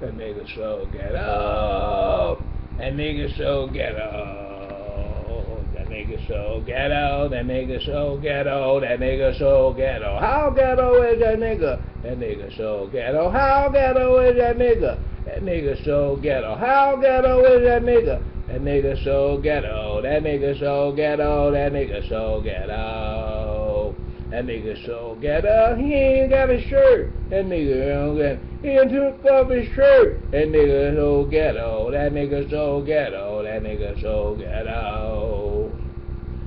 That nigga so ghetto. That nigga so ghetto. That nigga so ghetto. That nigga so ghetto. That nigga so ghetto. How ghetto is that nigga? That nigga so ghetto. How ghetto is that nigga? That nigga so ghetto. How ghetto is that nigga? That nigga so ghetto. That nigga so ghetto. That nigga so ghetto. That nigga so ghetto. He ain't got a shirt. That nigga don't get. He ain't took off his shirt. That nigga so ghetto. That nigga so ghetto. That nigga so ghetto.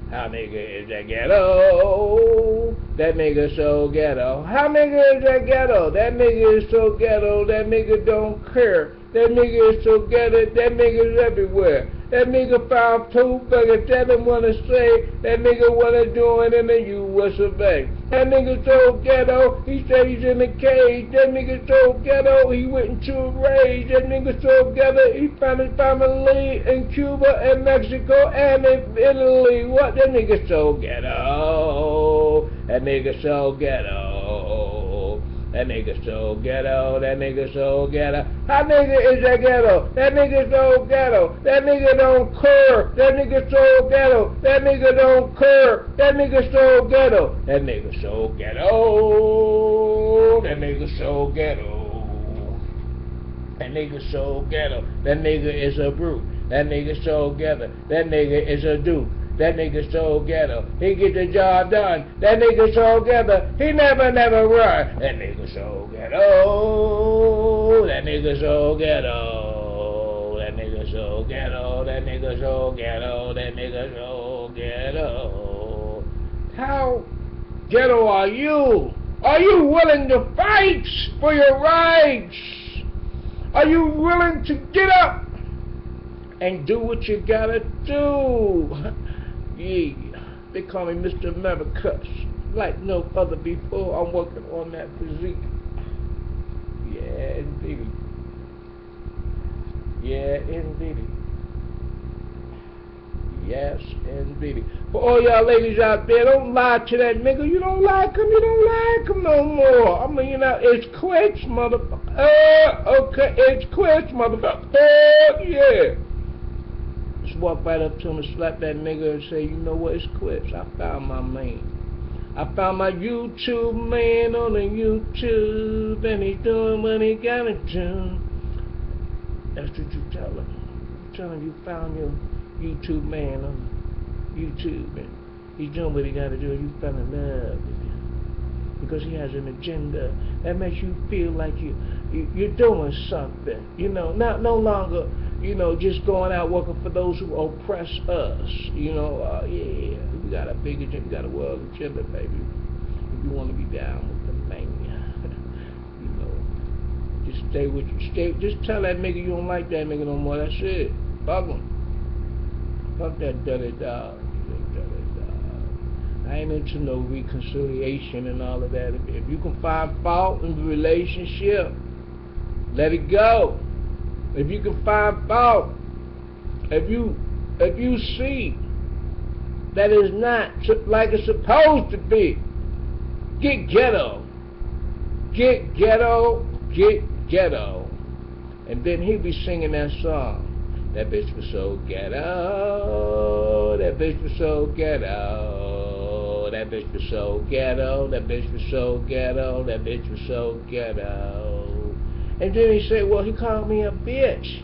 How nigga is that ghetto? That nigga so ghetto. How nigga is that ghetto? That nigga is so ghetto. That nigga don't care. That nigga is so ghetto. That nigga is everywhere. That nigga found two buggers. That didn't wanna say. That nigga wanna do it in the U.S. of A. That nigga so ghetto. He said he's in a cage. That nigga so ghetto. He went into a rage. That nigga so ghetto. He found his family in Cuba and Mexico and in Italy. What? That nigga so ghetto. That nigga so ghetto. That nigga so ghetto. That nigga so ghetto. How nigga is that ghetto? That nigga so ghetto. That nigga don't care. That nigga so ghetto. That nigga don't care. That nigga so ghetto. That nigga so ghetto. That nigga so ghetto. That nigga so ghetto. That nigga is a brute. That nigga so ghetto. That nigga is a dude. That nigga so ghetto. He get the job done. That nigga so ghetto. He never run. That nigga so ghetto. That nigga so ghetto. That nigga so ghetto. That nigga so ghetto. That nigga so ghetto. How ghetto are you? Are you willing to fight for your rights? Are you willing to get up and do what you gotta do? Yeah, they call me Mr. Americas, like no other before. I'm working on that physique. Yeah, indeed. Yeah, indeed. Yes, indeed. For all y'all ladies out there, don't lie to that nigga. You don't like him, you don't like him no more. I mean, you know, it's quits, motherfucker. Okay, it's quits, motherfucker. Yeah. Just walk right up to him and slap that nigga and say, you know what, it's quits. I found my man. I found my YouTube man on the YouTube, and he's doing what he gotta do. That's what you tell him. You tell him you found your YouTube man on YouTube, and he's doing what he gotta do, and you fell in love with him. Because he has an agenda that makes you feel like you're doing something. You know, no longer, you know, just going out working for those who oppress us. You know, yeah, we got a big agenda, we got a world agenda, baby. If you want to be down with the man, you know, just stay with you. Just tell that nigga you don't like that nigga no more. That's it. Fuck him. Fuck that dirty dog. I ain't into no reconciliation and all of that. If you can find fault in the relationship, let it go. If you can find fault, if you see that it's not like it's supposed to be, get ghetto. Get ghetto, get ghetto. And then he'll be singing that song. That bitch was so ghetto. That bitch was so ghetto. That bitch was so ghetto. That bitch was so ghetto. That bitch was so ghetto. And then he said, well, he called me a bitch.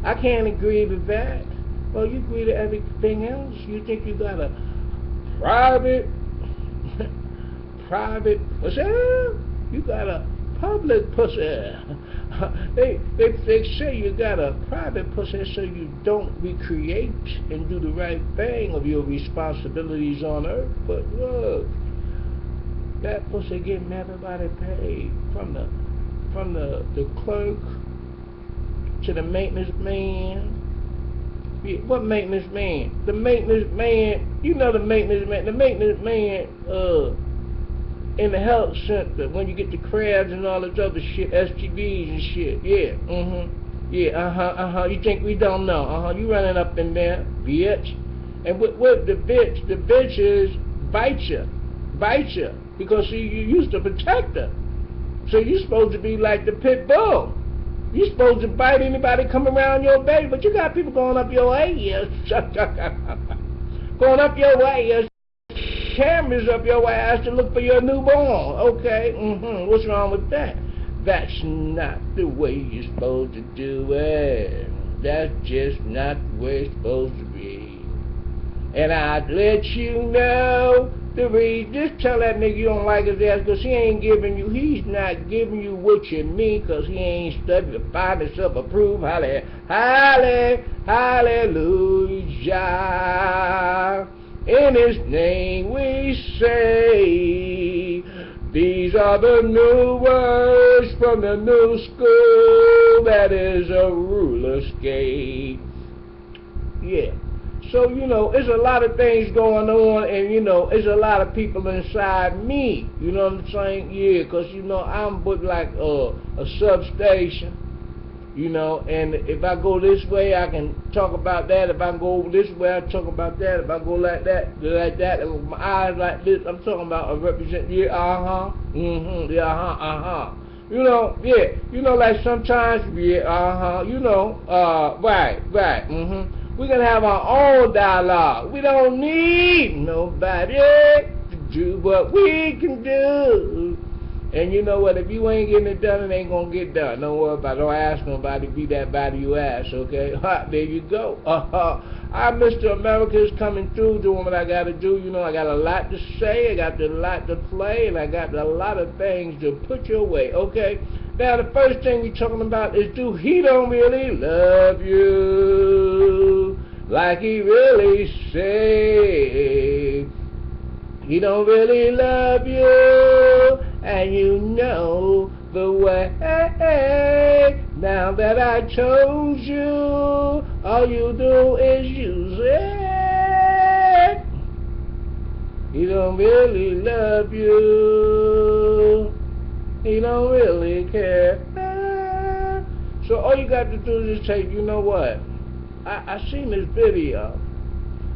I can't agree with that. Well, you agree to everything else. You think you got a private, pussy? You got a public pussy. They say you got a private pussy so you don't recreate and do the right thing of your responsibilities on earth. But look, that pussy getting everybody paid, from the clerk to the maintenance man. Yeah, what maintenance man? The maintenance man, you know the maintenance man. The maintenance man in the health center, when you get the crabs and all this other shit, STDs and shit. Yeah, yeah, you think we don't know? You running up in there, bitch. And what the bitch is bite you, because see, you used to protect her. So you're supposed to be like the pit bull. You supposed to bite anybody come around your baby, but you got people going up your ass. Going up your ass. Cameras up your ass to look for your newborn. Okay, what's wrong with that? That's not the way you're supposed to do it. That's just not the way it's supposed to be. And I'd let you know the reason. Just tell that nigga you don't like his ass, because he's not giving you what you need, because he ain't studied to find himself approved. Hallelujah. In his name we say, these are the new words from the new school, that is a ruler skate. Yeah. So, there's a lot of things going on, and, there's a lot of people inside me, you know what I'm saying? Yeah, because, I'm but like a substation, and if I go this way, I can talk about that. If I go this way, I talk about that. If I go like that, and with my eyes like this, I'm talking about a represent, yeah, like sometimes, yeah, right, we can have our own dialogue. We don't need nobody to do what we can do. And you know what? If you ain't getting it done, it ain't gonna get done. Don't worry about it. Don't ask nobody. Be that body you ask, okay? There you go. I'm Mr. Americas coming through, doing what I gotta do. I got a lot to say, I got a lot to play, and I got a lot of things to put your way, okay? Now, the first thing we're talking about is, he don't really love you like he really say. He don't really love you, and you know the way. Now that I told you, all you do is use it. He don't really love you. He don't really care. So all you got to do is just say, you know what? I seen this video.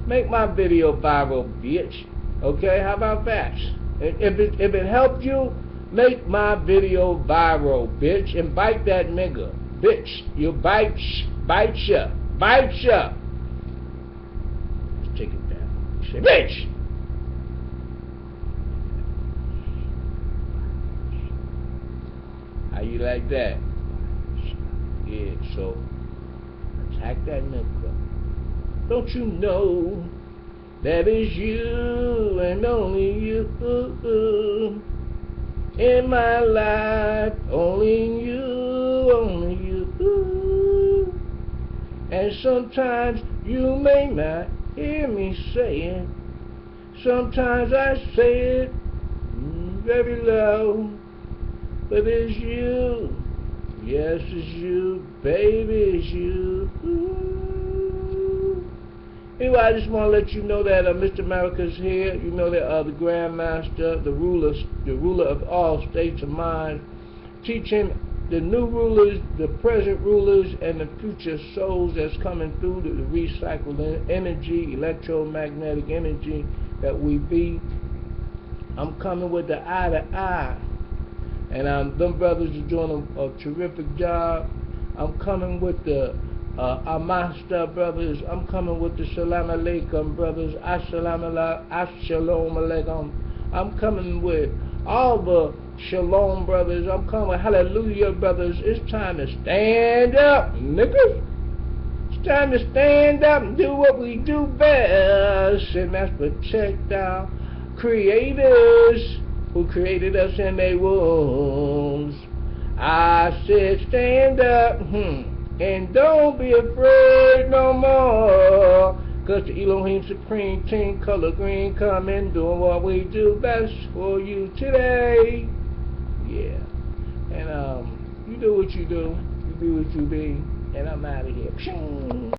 Make my video viral, bitch. Okay, how about that? If it helped you, make my video viral, bitch, and bite that nigga, bitch. You bite ya. Let's take it down. Say, bitch. How you like that? Yeah. So attack that nigga. Don't you know that is you and only you in my life? Only you. And sometimes you may not hear me say it. Sometimes I say it very low, but it's you. Yes, it's you, baby, it's you. Anyway, I just want to let you know that Mr. America's here. You know that the Grandmaster, the ruler of all states of mind, teaching the new rulers, the present rulers, and the future souls that's coming through the recycled energy, electromagnetic energy that we be. I'm coming with the eye to eye, and them brothers are doing a terrific job. I'm coming with the Master brothers. I'm coming with the Salam Alaikum brothers. As-shalom alaikum. I'm coming with all the Shalom brothers. I'm coming with Hallelujah brothers. It's time to stand up, niggas. It's time to stand up and do what we do best, and that's protect our creators who created us in their wombs. I said stand up, and don't be afraid no more, cause the Elohim Supreme Team Color Green coming, doing what we do best for you today. Yeah. And you do what you do, you be what you be, and I'm out of here.